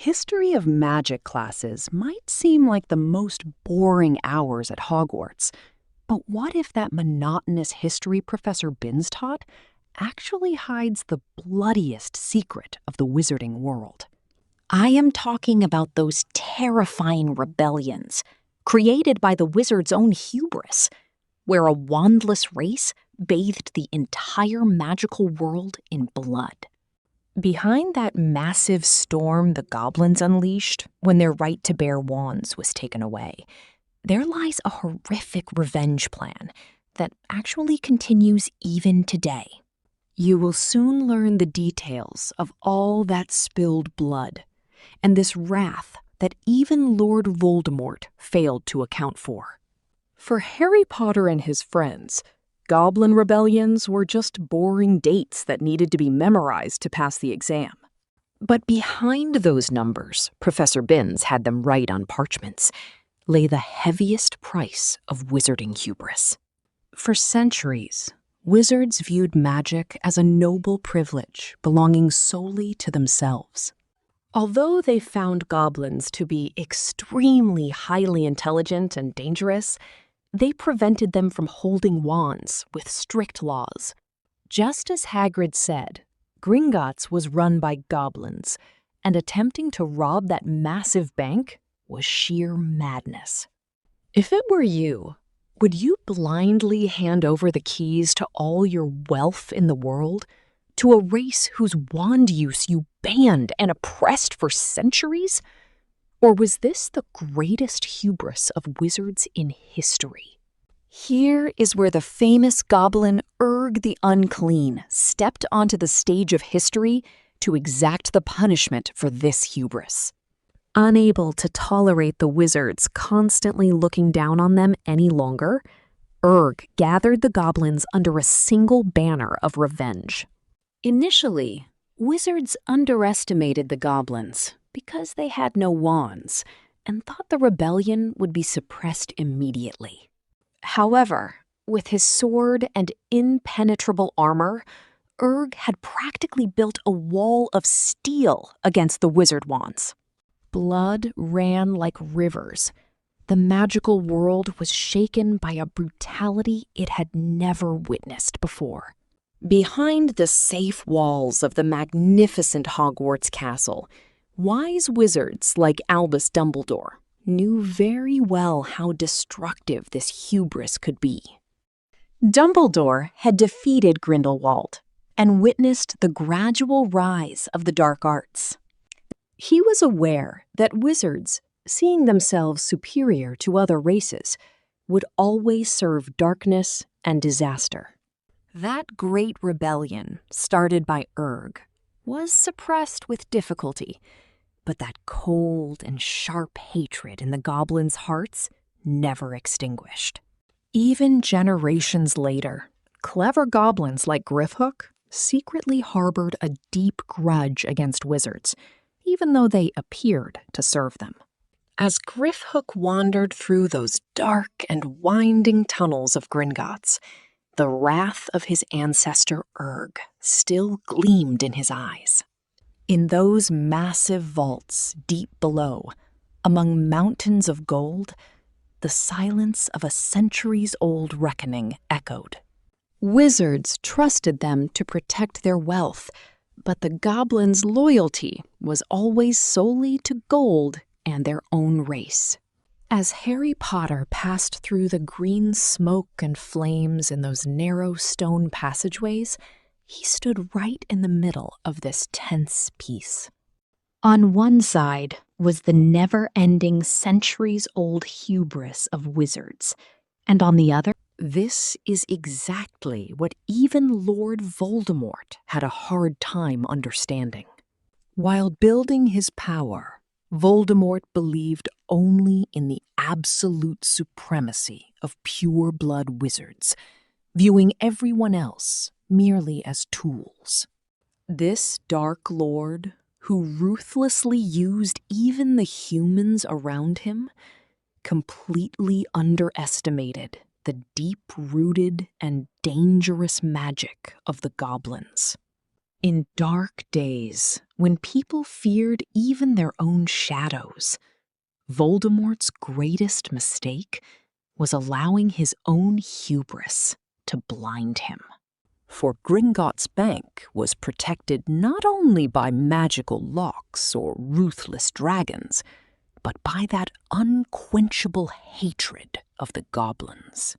History of magic classes might seem like the most boring hours at Hogwarts, but what if that monotonous history Professor Binns taught actually hides the bloodiest secret of the wizarding world? I am talking about those terrifying rebellions created by the wizard's own hubris, where a wandless race bathed the entire magical world in blood. Behind that massive storm the goblins unleashed when their right to bear wands was taken away, there lies a horrific revenge plan that actually continues even today. You will soon learn the details of all that spilled blood, and this wrath that even Lord Voldemort failed to account for. For Harry Potter and his friends, Goblin rebellions were just boring dates that needed to be memorized to pass the exam. But behind those numbers, Professor Binns had them write on parchments, lay the heaviest price of wizarding hubris. For centuries, wizards viewed magic as a noble privilege belonging solely to themselves. Although they found goblins to be extremely highly intelligent and dangerous, they prevented them from holding wands with strict laws. Just as Hagrid said, Gringotts was run by goblins, and attempting to rob that massive bank was sheer madness. If it were you, would you blindly hand over the keys to all your wealth in the world to a race whose wand use you banned and oppressed for centuries? Or was this the greatest hubris of wizards in history? Here is where the famous goblin Urg the Unclean stepped onto the stage of history to exact the punishment for this hubris. Unable to tolerate the wizards constantly looking down on them any longer, Urg gathered the goblins under a single banner of revenge. Initially, wizards underestimated the goblins because they had no wands and thought the rebellion would be suppressed immediately. However, with his sword and impenetrable armor, Urg had practically built a wall of steel against the wizard wands. Blood ran like rivers. The magical world was shaken by a brutality it had never witnessed before. Behind the safe walls of the magnificent Hogwarts castle, wise wizards like Albus Dumbledore knew very well how destructive this hubris could be. Dumbledore had defeated Grindelwald and witnessed the gradual rise of the dark arts. He was aware that wizards, seeing themselves superior to other races, would always serve darkness and disaster. That great rebellion, started by Urg, was suppressed with difficulty, but that cold and sharp hatred in the goblins' hearts never extinguished. Even generations later, clever goblins like Griphook secretly harbored a deep grudge against wizards, even though they appeared to serve them. As Griphook wandered through those dark and winding tunnels of Gringotts, the wrath of his ancestor Urg still gleamed in his eyes. In those massive vaults deep below, among mountains of gold, the silence of a centuries-old reckoning echoed. Wizards trusted them to protect their wealth, but the goblins' loyalty was always solely to gold and their own race. As Harry Potter passed through the green smoke and flames in those narrow stone passageways, he stood right in the middle of this tense peace. On one side was the never-ending centuries-old hubris of wizards, and on the other, this is exactly what even Lord Voldemort had a hard time understanding. While building his power, Voldemort believed only in the absolute supremacy of pure-blood wizards, viewing everyone else merely as tools. This Dark Lord, who ruthlessly used even the humans around him, completely underestimated the deep-rooted and dangerous magic of the goblins. In dark days, when people feared even their own shadows. Voldemort's greatest mistake was allowing his own hubris to blind him. For Gringotts Bank was protected not only by magical locks or ruthless dragons, but by that unquenchable hatred of the goblins.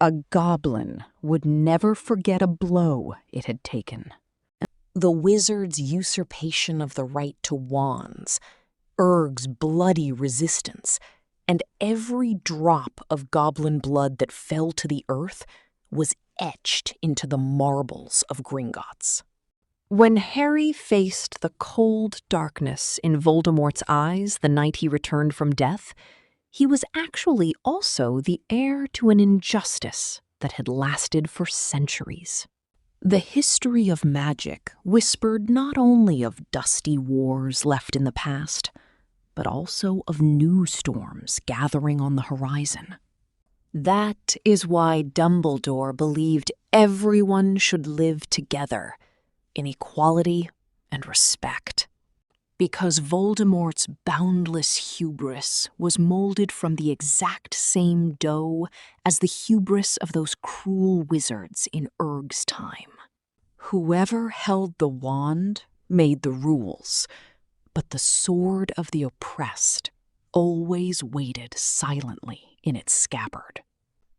A goblin would never forget a blow it had taken. The wizard's usurpation of the right to wands, Urg's bloody resistance, and every drop of goblin blood that fell to the earth was etched into the marbles of Gringotts. When Harry faced the cold darkness in Voldemort's eyes the night he returned from death, he was actually also the heir to an injustice that had lasted for centuries. The history of magic whispered not only of dusty wars left in the past, but also of new storms gathering on the horizon. That is why Dumbledore believed everyone should live together in equality and respect. Because Voldemort's boundless hubris was molded from the exact same dough as the hubris of those cruel wizards in Urg's time. Whoever held the wand made the rules, but the sword of the oppressed always waited silently in its scabbard.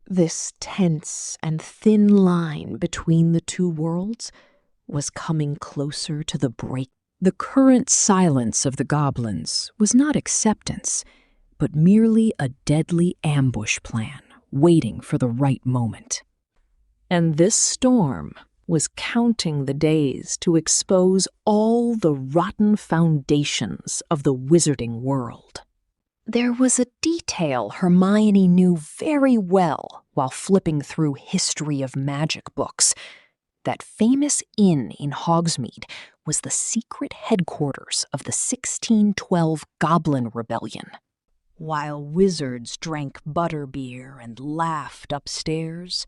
This tense and thin line between the two worlds was coming closer to the break. The current silence of the goblins was not acceptance, but merely a deadly ambush plan waiting for the right moment. And this storm was counting the days to expose all the rotten foundations of the wizarding world. There was a detail Hermione knew very well while flipping through history of magic books. That famous inn in Hogsmeade was the secret headquarters of the 1612 Goblin Rebellion. While wizards drank butterbeer and laughed upstairs,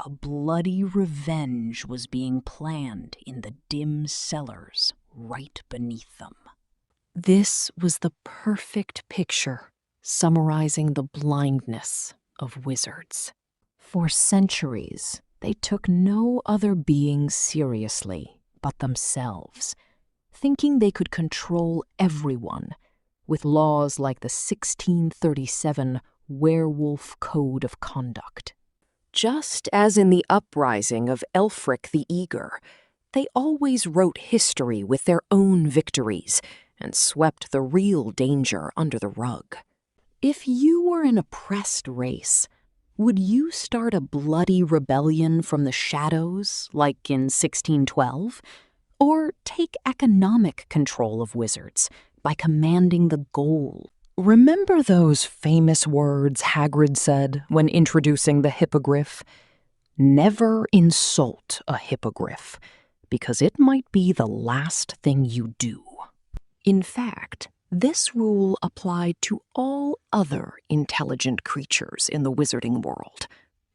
a bloody revenge was being planned in the dim cellars right beneath them. This was the perfect picture summarizing the blindness of wizards. For centuries, they took no other being seriously but themselves, thinking they could control everyone with laws like the 1637 Werewolf Code of Conduct. Just as in the uprising of Elfric the Eager, they always wrote history with their own victories and swept the real danger under the rug. If you were an oppressed race, would you start a bloody rebellion from the shadows, like in 1612? Or take economic control of wizards by commanding the gold? Remember those famous words Hagrid said when introducing the hippogriff? Never insult a hippogriff, because it might be the last thing you do. In fact, this rule applied to all other intelligent creatures in the wizarding world,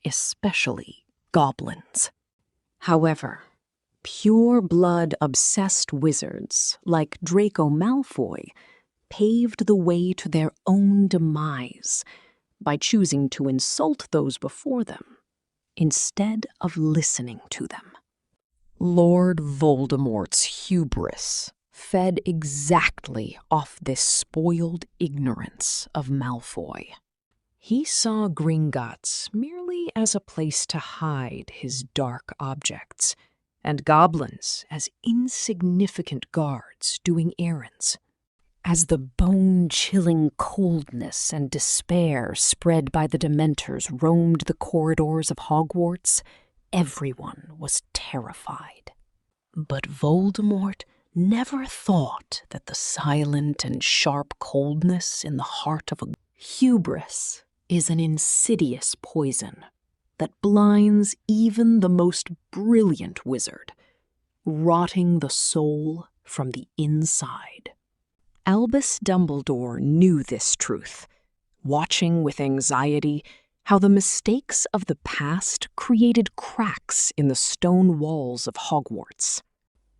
especially goblins. However, pure-blood-obsessed wizards like Draco Malfoy paved the way to their own demise by choosing to insult those before them instead of listening to them. Lord Voldemort's hubris fed exactly off this spoiled ignorance of Malfoy. He saw Gringotts merely as a place to hide his dark objects, and goblins as insignificant guards doing errands. As the bone-chilling coldness and despair spread by the Dementors roamed the corridors of Hogwarts, everyone was terrified. But Voldemort never thought that the silent and sharp coldness in the heart of a hubris is an insidious poison that blinds even the most brilliant wizard, rotting the soul from the inside. Albus Dumbledore knew this truth, watching with anxiety how the mistakes of the past created cracks in the stone walls of Hogwarts.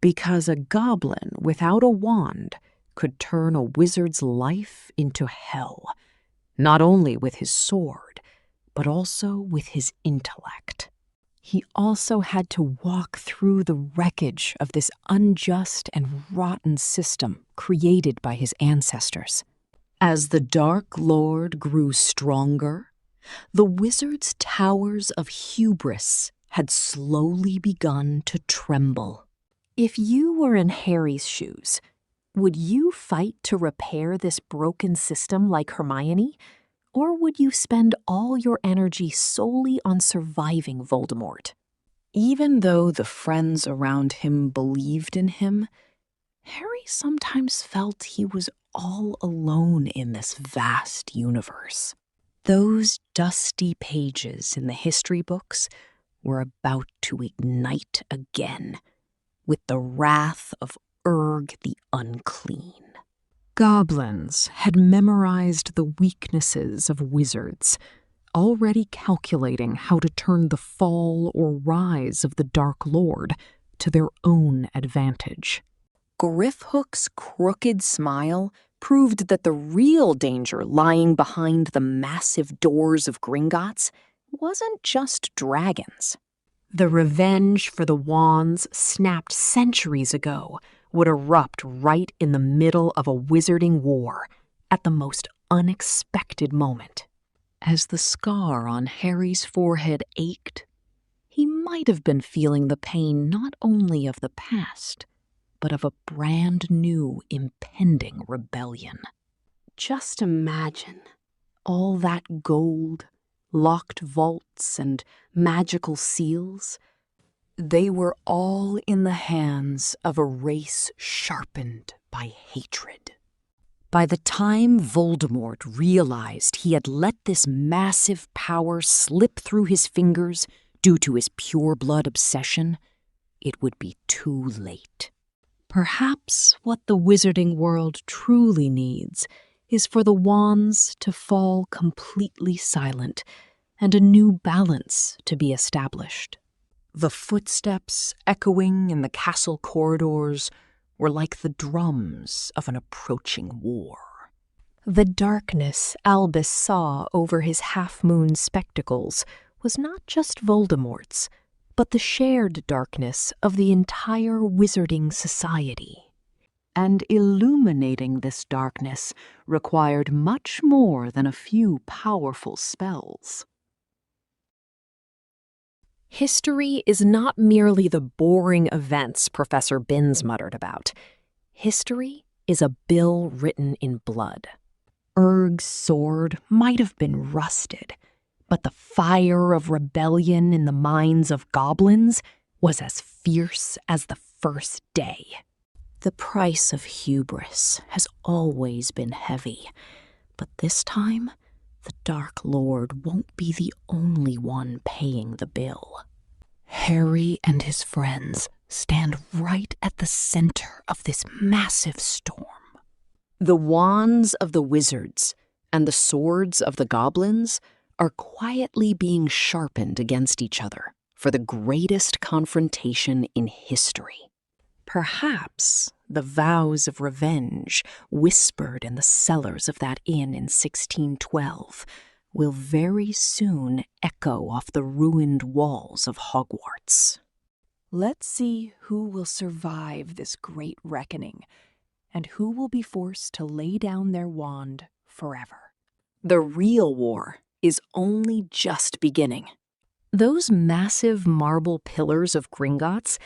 because a goblin without a wand could turn a wizard's life into hell, not only with his sword, but also with his intellect. He also had to walk through the wreckage of this unjust and rotten system created by his ancestors. As the Dark Lord grew stronger, the wizard's towers of hubris had slowly begun to tremble. If you were in Harry's shoes, would you fight to repair this broken system like Hermione? Or would you spend all your energy solely on surviving Voldemort? Even though the friends around him believed in him, Harry sometimes felt he was all alone in this vast universe. Those dusty pages in the history books were about to ignite again with the wrath of Urg the Unclean. Goblins had memorized the weaknesses of wizards, already calculating how to turn the fall or rise of the Dark Lord to their own advantage. Griphook's crooked smile proved that the real danger lying behind the massive doors of Gringotts wasn't just dragons. The revenge for the wands snapped centuries ago would erupt right in the middle of a wizarding war at the most unexpected moment. As the scar on Harry's forehead ached, he might have been feeling the pain not only of the past, but of a brand new impending rebellion. Just imagine all that gold, locked vaults, and magical seals. They were all in the hands of a race sharpened by hatred. By the time Voldemort realized he had let this massive power slip through his fingers due to his pure-blood obsession, it would be too late. Perhaps what the wizarding world truly needs is for the wands to fall completely silent and a new balance to be established. The footsteps echoing in the castle corridors were like the drums of an approaching war. The darkness Albus saw over his half-moon spectacles was not just Voldemort's, but the shared darkness of the entire wizarding society. And illuminating this darkness required much more than a few powerful spells. History is not merely the boring events Professor Binns muttered about. History is a bill written in blood. Urg's sword might have been rusted, but the fire of rebellion in the minds of goblins was as fierce as the first day. The price of hubris has always been heavy, but this time, the Dark Lord won't be the only one paying the bill. Harry and his friends stand right at the center of this massive storm. The wands of the wizards and the swords of the goblins are quietly being sharpened against each other for the greatest confrontation in history. Perhaps the vows of revenge whispered in the cellars of that inn in 1612 will very soon echo off the ruined walls of Hogwarts. Let's see who will survive this great reckoning and who will be forced to lay down their wand forever. The real war is only just beginning. Those massive marble pillars of Gringotts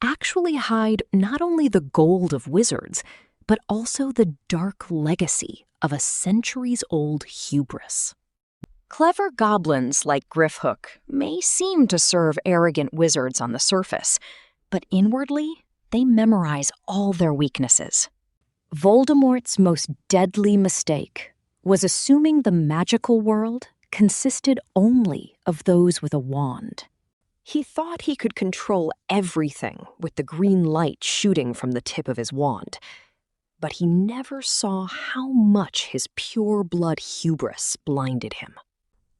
actually hide not only the gold of wizards, but also the dark legacy of a centuries-old hubris. Clever goblins like Griphook may seem to serve arrogant wizards on the surface, but inwardly, they memorize all their weaknesses. Voldemort's most deadly mistake was assuming the magical world consisted only of those with a wand. He thought he could control everything with the green light shooting from the tip of his wand, but he never saw how much his pure-blood hubris blinded him.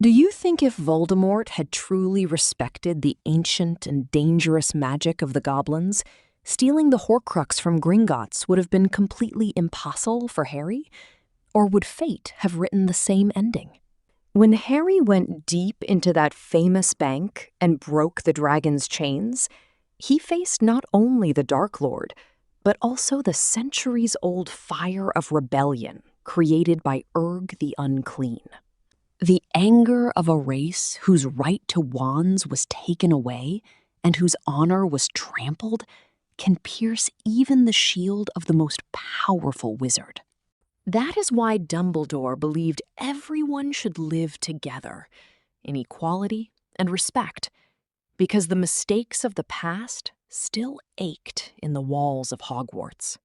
Do you think if Voldemort had truly respected the ancient and dangerous magic of the goblins, Stealing the Horcrux from Gringotts would have been completely impossible for Harry? Or would fate have written the same ending? When Harry went deep into that famous bank and broke the dragon's chains, he faced not only the Dark Lord, but also the centuries-old fire of rebellion created by Urg the Unclean. The anger of a race whose right to wands was taken away and whose honor was trampled can pierce even the shield of the most powerful wizard. That is why Dumbledore believed everyone should live together in equality and respect, because the mistakes of the past still ached in the walls of Hogwarts.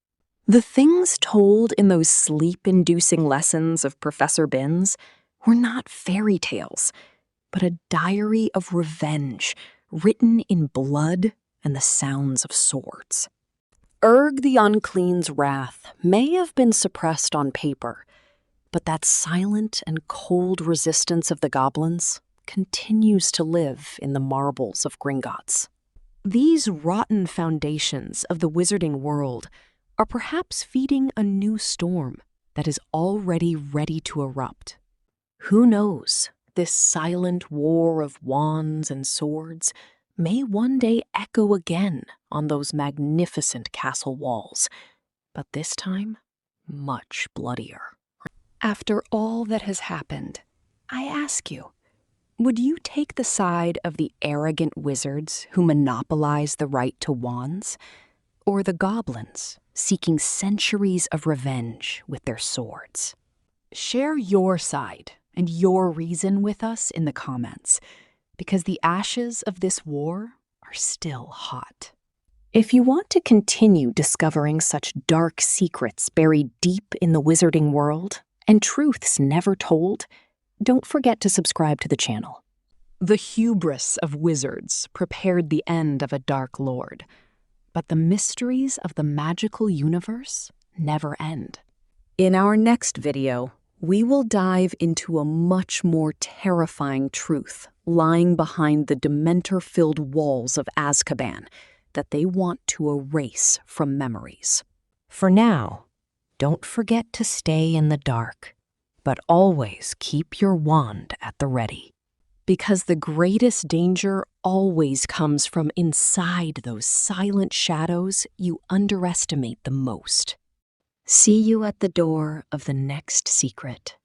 The things told in those sleep-inducing lessons of Professor Binns were not fairy tales, but a diary of revenge written in blood and the sounds of swords. Urg the Unclean's wrath may have been suppressed on paper, but that silent and cold resistance of the goblins continues to live in the marbles of Gringotts. These rotten foundations of the wizarding world are perhaps feeding a new storm that is already ready to erupt. Who knows, this silent war of wands and swords may one day echo again on those magnificent castle walls, but this time, much bloodier. After all that has happened, I ask you, would you take the side of the arrogant wizards who monopolize the right to wands, or the goblins seeking centuries of revenge with their swords? Share your side and your reason with us in the comments, because the ashes of this war are still hot. If you want to continue discovering such dark secrets buried deep in the wizarding world and truths never told, don't forget to subscribe to the channel. The hubris of wizards prepared the end of a Dark Lord, but the mysteries of the magical universe never end. In our next video, we will dive into a much more terrifying truth lying behind the Dementor-filled walls of Azkaban that they want to erase from memories. For now, don't forget to stay in the dark, but always keep your wand at the ready. Because the greatest danger always comes from inside those silent shadows you underestimate the most. See you at the door of the next secret.